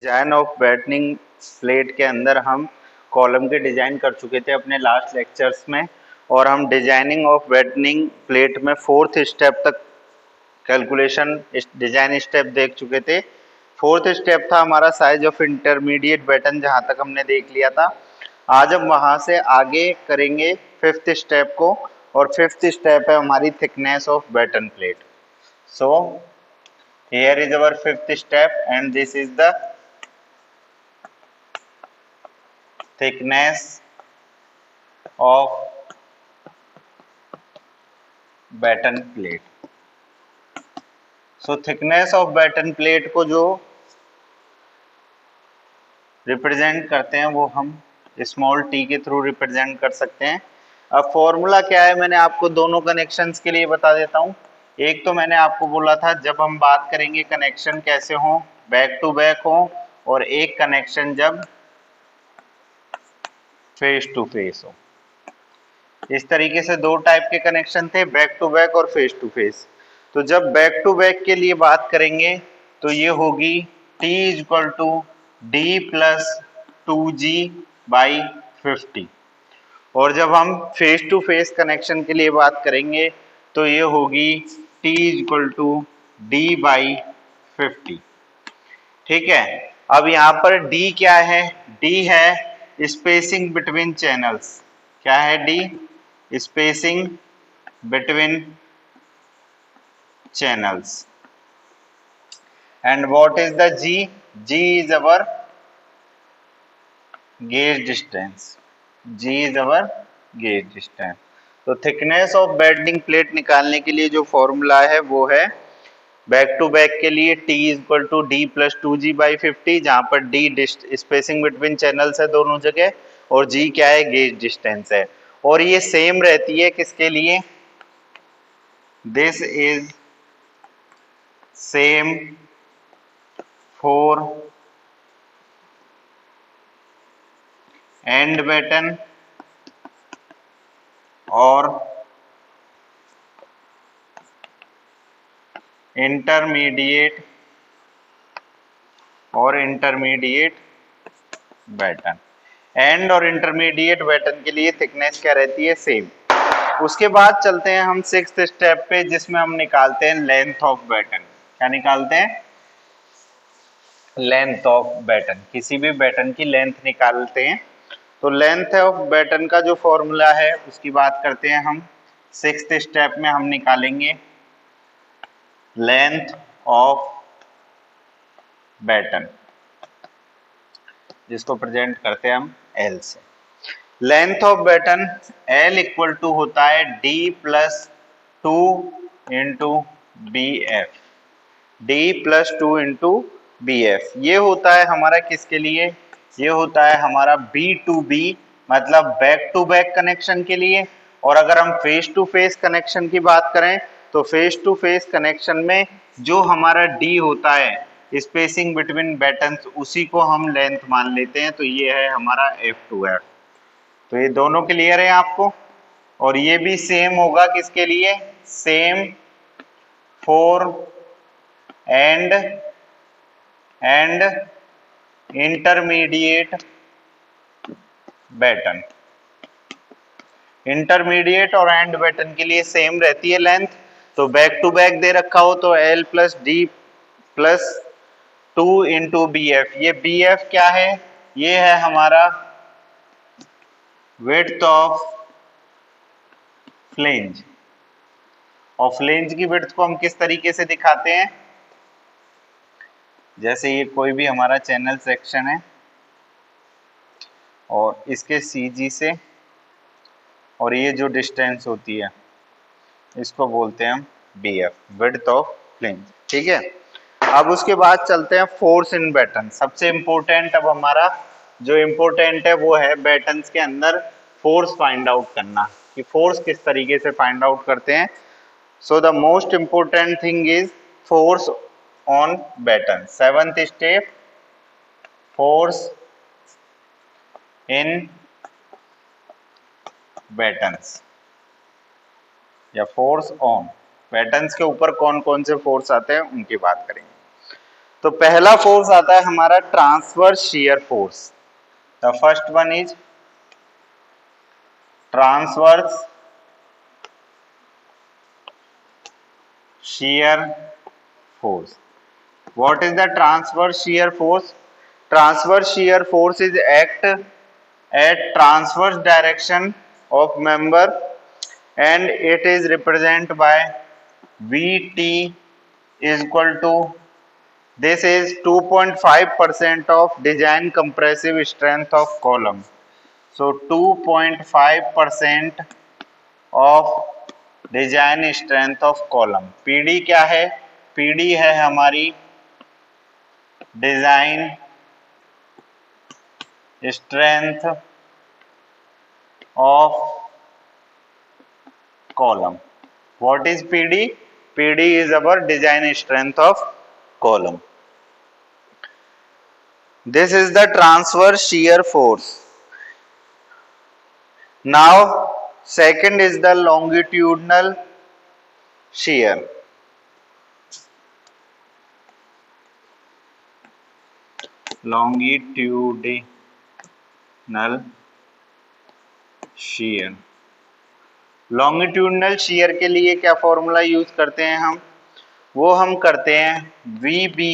Design of बैटनिंग plate के अंदर हम कॉलम के डिजाइन कर चुके थे अपने लास्ट लेक्चर्स में, और हम डिजाइनिंग ऑफ बैटनिंग प्लेट में फोर्थ स्टेप तक कैलकुलेशन डिजाइन स्टेप देख चुके थे। फोर्थ स्टेप था हमारा साइज ऑफ इंटरमीडिएट बैटन, जहां तक हमने देख लिया था। आज हम वहां से आगे करेंगे फिफ्थ स्टेप को, और फिफ्थ स्टेप है हमारी thickness of batten plate. So here is our fifth step and this is the thickness of batten plate। So thickness of batten plate को जो रिप्रेजेंट करते हैं वो हम स्मॉल टी के थ्रू रिप्रेजेंट कर सकते हैं। अब फॉर्मूला क्या है मैंने आपको दोनों कनेक्शंस के लिए बता देता हूँ। एक तो मैंने आपको बोला था जब हम बात करेंगे कनेक्शन कैसे हो, बैक टू बैक हो, और एक कनेक्शन जब फेस टू फेस हो। इस तरीके से दो टाइप के कनेक्शन थे, बैक टू बैक और फेस टू फेस। तो जब बैक टू बैक के लिए बात करेंगे तो ये होगी T equal to D plus 2G by 50, और जब हम फेस टू फेस कनेक्शन के लिए बात करेंगे तो ये होगी T equal to D by 50। ठीक है, अब यहाँ पर D क्या है? D है स्पेसिंग बिटवीन चैनल्स। क्या है D? Spacing between channels। and what is the G? G is our gauge distance। G is our gauge distance। तो थिकनेस ऑफ बैटनिंग प्लेट निकालने के लिए जो फॉर्मूला है वो है बैक टू बैक के लिए T equal to D plus 2G by 50, जहां पर D स्पेसिंग बिटवीन चैनल्स है दोनों जगह, और G क्या है? गेज डिस्टेंस है। और ये सेम रहती है किसके लिए? This is same for end batten और इंटरमीडिएट बैटन। एंड और इंटरमीडिएट बैटन के लिए थिकनेस क्या रहती है? सेम। उसके बाद चलते हैं हम सिक्स्थ स्टेप पे, जिसमें हम निकालते हैं लेंथ ऑफ बैटन। क्या निकालते हैं? Length of batten. किसी भी बैटन की लेंथ निकालते हैं। तो लेंथ ऑफ बैटन का जो फॉर्मूला है उसकी बात करते हैं हम। सिक्स्थ स्टेप में हम निकालेंगे लेंथ ऑफ बैटन, जिसको प्रेजेंट करते हैं हम L से। Length of batten L equal to होता है D plus 2 into B F. D plus 2 into B F. ये होता है हमारा किसके लिए? ये होता है हमारा B2B, मतलब बैक टू बैक कनेक्शन के लिए। और अगर हम फेस टू फेस कनेक्शन की बात करें तो फेस टू फेस कनेक्शन में जो हमारा D होता है स्पेसिंग बिटवीन बैटन्स, उसी को हम लेंथ मान लेते हैं। तो ये है हमारा F2F। तो ये दोनों क्लियर है आपको? और ये भी सेम होगा किसके लिए? Same for end intermediate batten. Intermediate और एंड बैटन के लिए सेम रहती है लेंथ। तो बैक टू बैक दे रखा हो तो L plus D plus 2 into B F. ये बी एफ क्या है? ये है हमारा विड्थ ऑफ फ्लेंज। और फ्लेंज की विड्थ को हम किस तरीके से दिखाते हैं? जैसे ये कोई भी हमारा चैनल सेक्शन है और इसके CG से और ये जो डिस्टेंस होती है इसको बोलते हैं हम BF, विड्थ ऑफ फ्लेंज। ठीक है, अब उसके बाद चलते हैं फोर्स इन बैटन। सबसे इंपॉर्टेंट अब हमारा जो इम्पोर्टेंट है वो है बैटन्स के अंदर फोर्स फाइंड आउट करना, कि फोर्स किस तरीके से फाइंड आउट करते हैं। So the most important thing is force on batten. Seventh step, force in battens या फोर्स ऑन बैटन्स के ऊपर कौन कौन से फोर्स आते हैं उनकी बात करेंगे। तो पहला फोर्स आता है हमारा transverse shear force. The first one is transverse shear force. What is the transverse shear force? Transverse shear force is act at transverse direction of member and it is represented by Vt is equal to, this is 2.5% of design compressive strength of column. So 2.5% of design strength of column. PD क्या है? PD है हमारी design strength of column. What is PD? PD is our design strength of column. This is the transverse shear force. Now second is the longitudinal shear. Longitudinal shear. longitudinal shear के लिए क्या formula use करते हैं हम? वो हम करते हैं VB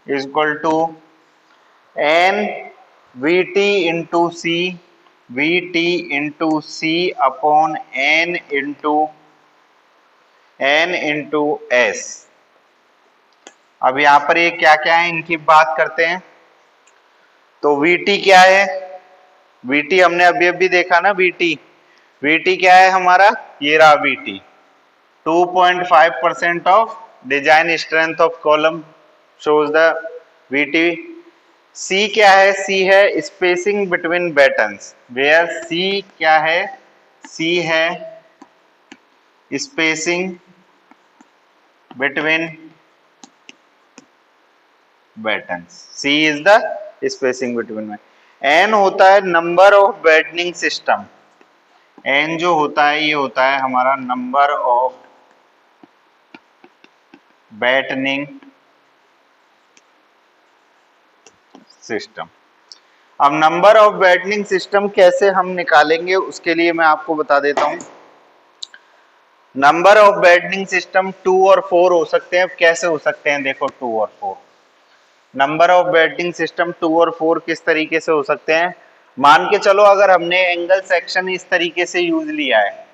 is equal to N VT into C, VT into C upon N into S। अब यहां पर ये क्या क्या है इनकी बात करते हैं। तो VT क्या है? VT हमने अभी अभी देखा ना। VT क्या है हमारा? ये रहा VT, 2.5% of design strength of column shows the VT। C क्या है? C है spacing between battens, where C क्या है? C है spacing between battens. C is the spacing between. N होता है number of battening system. N जो होता है ये होता है हमारा नंबर ऑफ बैटनिंग सिस्टम। अब नंबर ऑफ बैटनिंग सिस्टम कैसे हम निकालेंगे उसके लिए मैं आपको बता देता हूं। नंबर ऑफ बैटनिंग सिस्टम 2 और 4 हो सकते हैं। कैसे हो सकते हैं? देखो 2 और 4 नंबर ऑफ बैटनिंग सिस्टम 2 और 4 किस तरीके से हो सकते हैं? मान के चलो अगर हमने एंगल सेक्शन इस तरीके से यूज लिया है,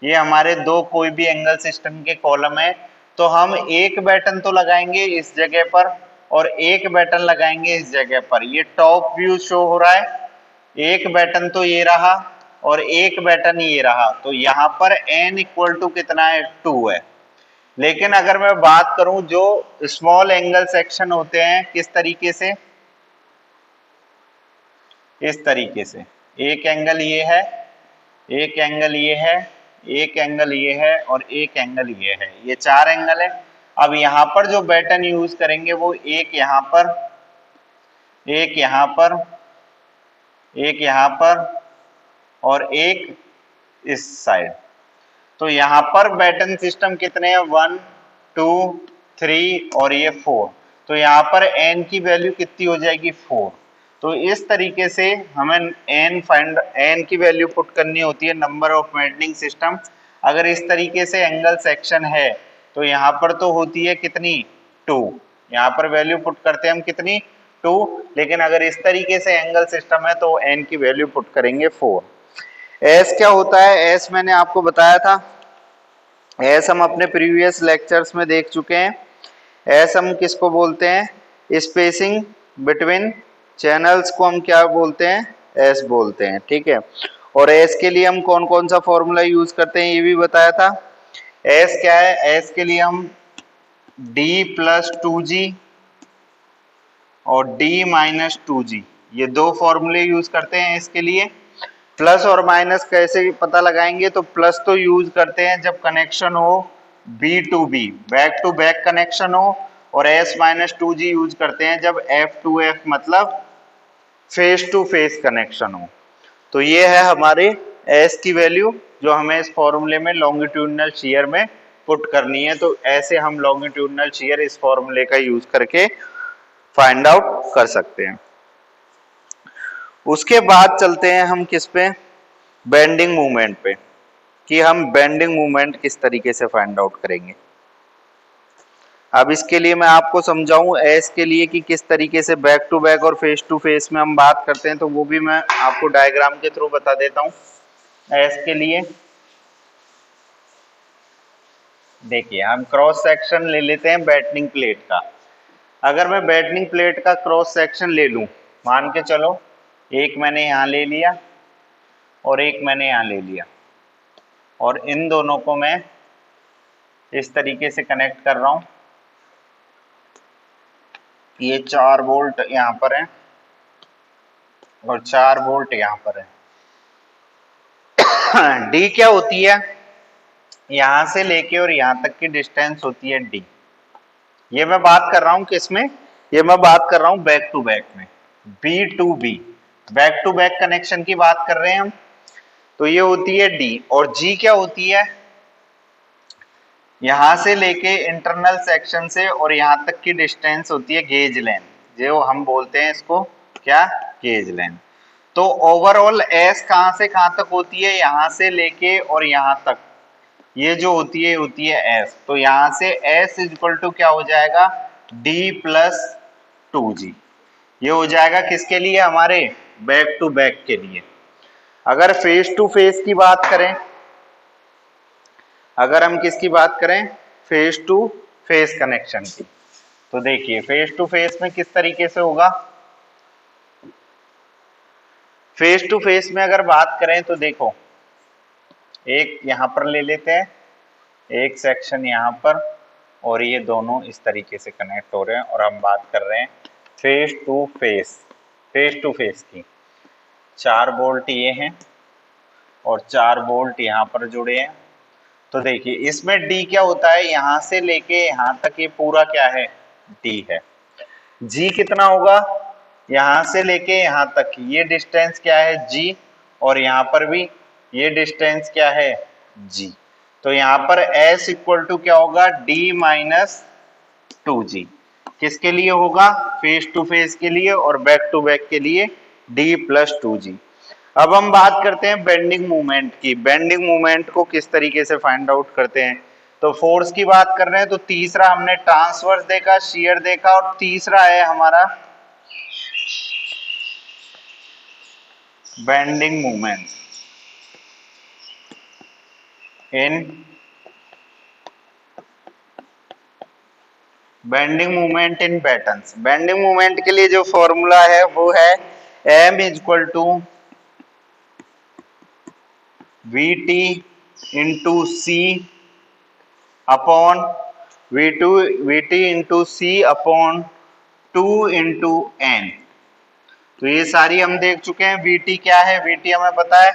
ये हमारे दो कोई भी एंगल सिस्टम के कॉलम है, तो हम एक बैटन तो लगाएंगे इस जगह पर और एक बैटन लगाएंगे इस जगह पर। ये टॉप व्यू शो हो रहा है। एक बैटन तो ये रहा और एक बैटन ये रहा, तो यहाँ पर n इक्वल टू कितना है? 2 है। लेकिन अगर मैं बात करूं जो स्मॉल एंगल सेक्शन होते हैं किस तरीके से? इस तरीके से। एक एंगल ये है, एक एंगल ये है, एक एंगल ये है और एक एंगल ये है। ये 4 एंगल है। अब यहाँ पर जो बैटन यूज करेंगे वो एक यहाँ पर, एक यहाँ पर, एक यहाँ पर और एक इस साइड। तो यहाँ पर बैटन सिस्टम कितने हैं? 1 2 3 और ये 4। तो यहाँ पर n की वैल्यू कितनी हो जाएगी? 4। तो इस तरीके से हमें n की वैल्यू पुट करनी होती है नंबर ऑफ बैटनिंग सिस्टम। अगर इस तरीके से एंगल सेक्शन है तो यहाँ पर तो होती है कितनी? 2। यहाँ पर वैल्यू पुट करते हैं हम कितनी? 2। लेकिन अगर इस तरीके से एंगल सिस्टम है तो n की वैल्यू पुट करेंगे 4। S क्या होता है? S मैंने आपको बताया था। S हम अपने प्रीवियस लेक्चर्स में देख चुके हैं। S हम किसको बोलते हैं? स्पेसिंग बिटवीन चैनल्स को हम क्या बोलते हैं? S बोलते हैं। ठीक है। और S के लिए हम कौन कौन सा फॉर्मूला यूज करते हैं ये भी बताया था। S क्या है? S के लिए हम D प्लस 2G और D माइनस 2G, ये दो फॉर्मूले यूज करते हैं इसके लिए। प्लस और माइनस कैसे पता लगाएंगे? तो प्लस तो यूज करते हैं जब कनेक्शन हो B to B, back to back connection हो, और S माइनस 2G यूज करते हैं जब F टू F मतलब फेस टू फेस कनेक्शन हो। तो ये है हमारे S की वैल्यू जो हमें इस फॉर्मूले में लॉन्गिट्यूडिनल शीयर में पुट करनी है, तो ऐसे हम लॉन्गिट्यूडनल शियर इस फॉर्मूले का यूज करके फाइंड आउट कर सकते हैं। उसके बाद चलते हैं हम किस पे, बेंडिंग मूवमेंट पे, कि हम बेंडिंग मूवमेंट किस तरीके से फाइंड आउट करेंगे। अब इसके लिए मैं आपको समझाऊं एस के लिए कि किस तरीके से बैक टू बैक और फेस टू फेस में हम बात करते हैं, तो वो भी मैं आपको डायग्राम के थ्रू बता देता हूं। एस के लिए देखिए, हम क्रॉस सेक्शन ले लेते हैं बैटनिंग प्लेट का। अगर मैं बैटनिंग प्लेट का क्रॉस सेक्शन ले लूं, मान के चलो एक मैंने यहां ले लिया और एक मैंने यहां ले लिया, और इन दोनों को मैं इस तरीके से कनेक्ट कर रहा हूं। ये 4 बोल्ट यहां पर है और 4 बोल्ट यहां पर है। डी क्या होती है, यहां से लेके और यहां तक की डिस्टेंस होती है डी। ये मैं बात कर रहा हूं किसमें, ये मैं बात कर रहा हूं बैक टू बैक में, B to B, back to back connection की बात कर रहे हैं हम। तो ये होती है डी, और जी क्या होती है, यहां से लेके इंटरनल सेक्शन से और यहां तक की डिस्टेंस होती है गेज लेंथ, जो हम बोलते हैं इसको क्या, गेज लेंथ। तो ओवरऑल एस कहां से कहां तक होती है, यहां से लेके और यहां तक, ये जो होती है एस। तो यहां से एस इज इक्वल टू क्या हो जाएगा, डी प्लस 2g। ये हो जाएगा किसके लिए, हमारे बैक टू बैक के लिए। अगर फेस टू फेस की बात करें, अगर हम किसकी बात करें, फेस टू फेस कनेक्शन की, तो देखिए फेस टू फेस में किस तरीके से होगा। फेस टू फेस में अगर बात करें तो देखो, एक यहां पर ले लेते हैं, एक सेक्शन यहां पर, और ये दोनों इस तरीके से कनेक्ट हो रहे हैं, और हम बात कर रहे हैं face to face, face to face की। 4 बोल्ट ये हैं और 4 बोल्ट यहां पर जुड़े हैं। तो देखिए इसमें डी क्या होता है, यहां से लेके यहां तक ये पूरा क्या है, डी है। जी कितना होगा, यहां से लेके यहां तक ये डिस्टेंस क्या है, जी, और यहां पर भी ये डिस्टेंस क्या है, जी। तो यहां पर S इक्वल टू क्या होगा, डी माइनस 2g। किसके लिए होगा, फेस टू फेस के लिए, और बैक टू बैक के लिए d प्लस 2g। अब हम बात करते हैं बेंडिंग मूवमेंट की। बेंडिंग मूवमेंट को किस तरीके से फाइंड आउट करते हैं, तो फोर्स की बात कर रहे हैं, तो तीसरा हमने ट्रांसवर्स देखा, शियर देखा, और तीसरा है हमारा bending movement in bending movement in battens. Bending movement के लिए जो फॉर्मूला है वो है m is equal to vt into C upon vt into C upon 2 into n। तो ये सारी हम देख चुके हैं। vt क्या है, vt हमें पता है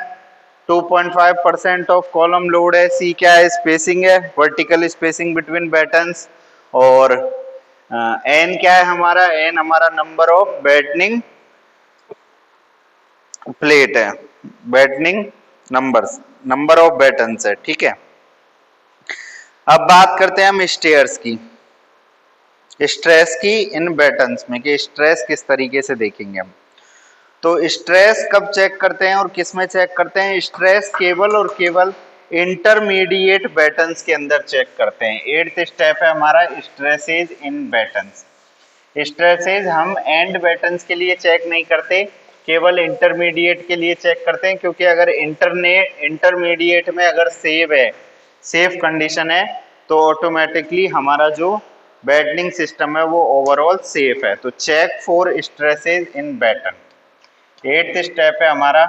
2.5% ऑफ कॉलम लोड है। c क्या है, स्पेसिंग है, वर्टिकल स्पेसिंग बिटवीन बैटन्स। और n क्या है हमारा, n हमारा नंबर ऑफ बैटनिंग प्लेट है, बैटनिंग नंबर्स, नंबर ऑफ बैटन्स है, ठीक है। अब बात करते हैं हम स्टेयर्स की, स्ट्रेस की इन बैटन्स में, कि स्ट्रेस किस तरीके से देखेंगे हम। तो स्ट्रेस कब चेक करते हैं और किस में चेक करते हैं, स्ट्रेस केवल और केवल इंटरमीडिएट बैटन्स के अंदर चेक करते हैं। 8th स्टेप है हमारा स्ट्रेसेज इन बैटन्स। स्ट्रेसेज हम एंड बैटन्स के लिए चेक नहीं करते, केवल इंटरमीडिएट के लिए चेक करते हैं, क्योंकि अगर इंटरमीडिएट में अगर सेफ कंडीशन है, तो ऑटोमेटिकली हमारा जो बैटनिंग सिस्टम है वो ओवरऑल सेफ है। तो check for stresses in batten. 8th step है हमारा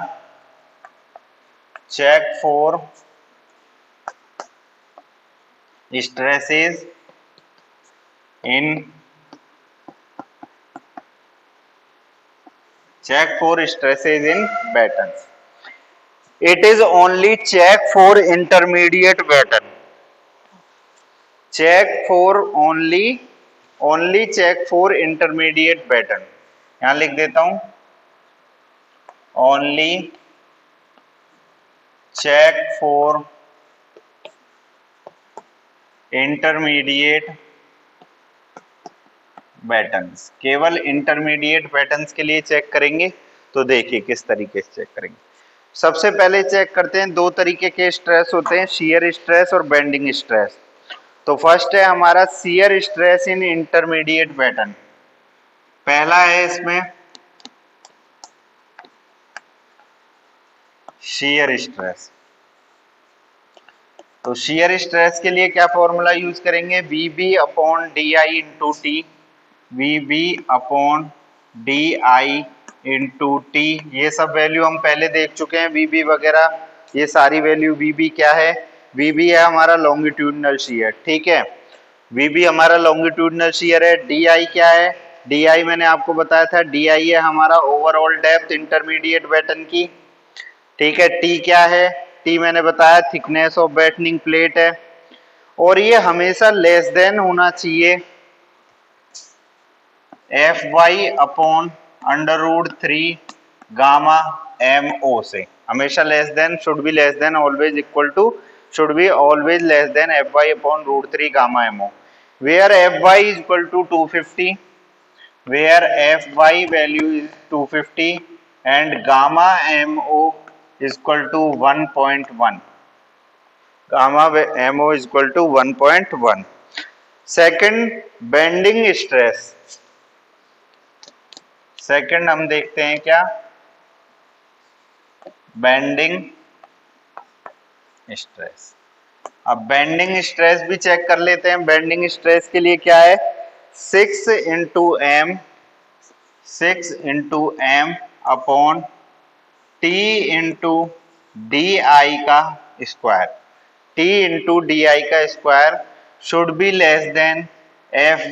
check for stresses in battens. It is only check for intermediate batten. Check for only check for intermediate batten. यहां लिख देता हूं, only check for intermediate battens, केवल intermediate battens के लिए check करेंगे। तो देखिए किस तरीके से चेक करेंगे। सबसे पहले चेक करते हैं, दो तरीके के स्ट्रेस होते हैं, शियर स्ट्रेस और बेंडिंग स्ट्रेस। तो फर्स्ट है हमारा shear stress in intermediate batten. पहला है इसमें शियर स्ट्रेस। तो शियर स्ट्रेस के लिए क्या फॉर्मूला यूज करेंगे, VB upon DI into T, VB upon DI into T. ये सब वैल्यू हम पहले देख चुके हैं, VB वगैरह ये सारी वैल्यू। VB क्या है, VB है हमारा लॉन्गिट्यूडनल शियर, ठीक है। VB हमारा लॉन्गिट्यूडनल शियर है। DI क्या है, DI मैंने आपको बताया था, DI है हमारा ओवरऑल डेप्थ इंटरमीडिएट बैटन की, ठीक है। T क्या है, T मैंने बताया थिकनेस ऑफ बैटनिंग प्लेट है, और ये हमेशा लेस देन होना चाहिए Fy अपॉन √3 गामा MO से। हमेशा less than, should be less than, always equal to, should be always less than Fy upon √3 gamma MO, where Fy is equal to 250, where Fy value is 250 and gamma MO is equal to 1.1, gamma MO is equal to 1.1. Second bending stress. Second हम देखते हैं क्या, bending stress. अब bending stress भी check कर लेते हैं। Bending stress के लिए क्या है, 6 into m upon T into DI का स्क्वायर, T इंटू DI का square should be less than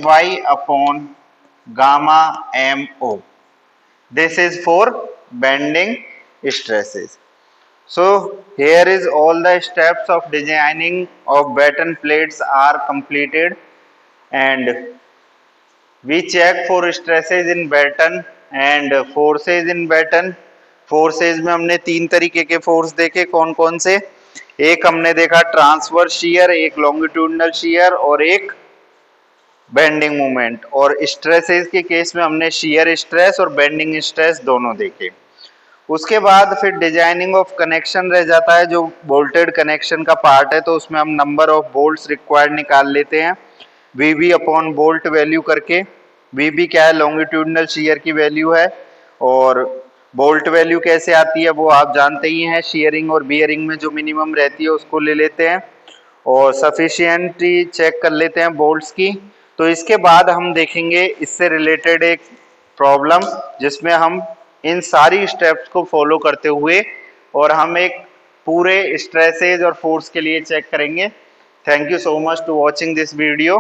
Fy upon gamma MO। This is for bending stresses. So here is all the steps of designing of batten plates are completed and we check for stresses in batten and forces in batten. Forces में हमने तीन तरीके के force देखे, कौन कौन से, एक हमने देखा ट्रांसवर्स शियर, एक लॉन्गिट्यूडनल शियर और एक बेंडिंग मोमेंट। और स्ट्रेसेस के केस में हमने शियर स्ट्रेस और बेंडिंग स्ट्रेस दोनों देखे। उसके बाद फिर डिजाइनिंग ऑफ कनेक्शन रह जाता है, जो बोल्टेड कनेक्शन का पार्ट है, तो उसमें हम नंबर ऑफ बोल्ट्स रिक्वायर्ड निकाल लेते हैं VB अपॉन बोल्ट वैल्यू करके। VB क्या है, लॉन्गिट्यूडनल शियर की वैल्यू है, और बोल्ट वैल्यू कैसे आती है वो आप जानते ही हैं, शियरिंग और बियरिंग में जो मिनिमम रहती है उसको ले लेते हैं और सफिशिएंटली चेक कर लेते हैं बोल्ट्स की। तो इसके बाद हम देखेंगे इससे रिलेटेड एक प्रॉब्लम जिसमें हम इन सारी स्टेप्स को फॉलो करते हुए और हम एक पूरे स्ट्रेसेज और फोर्स के लिए चेक करेंगे। Thank you so much to watching this video.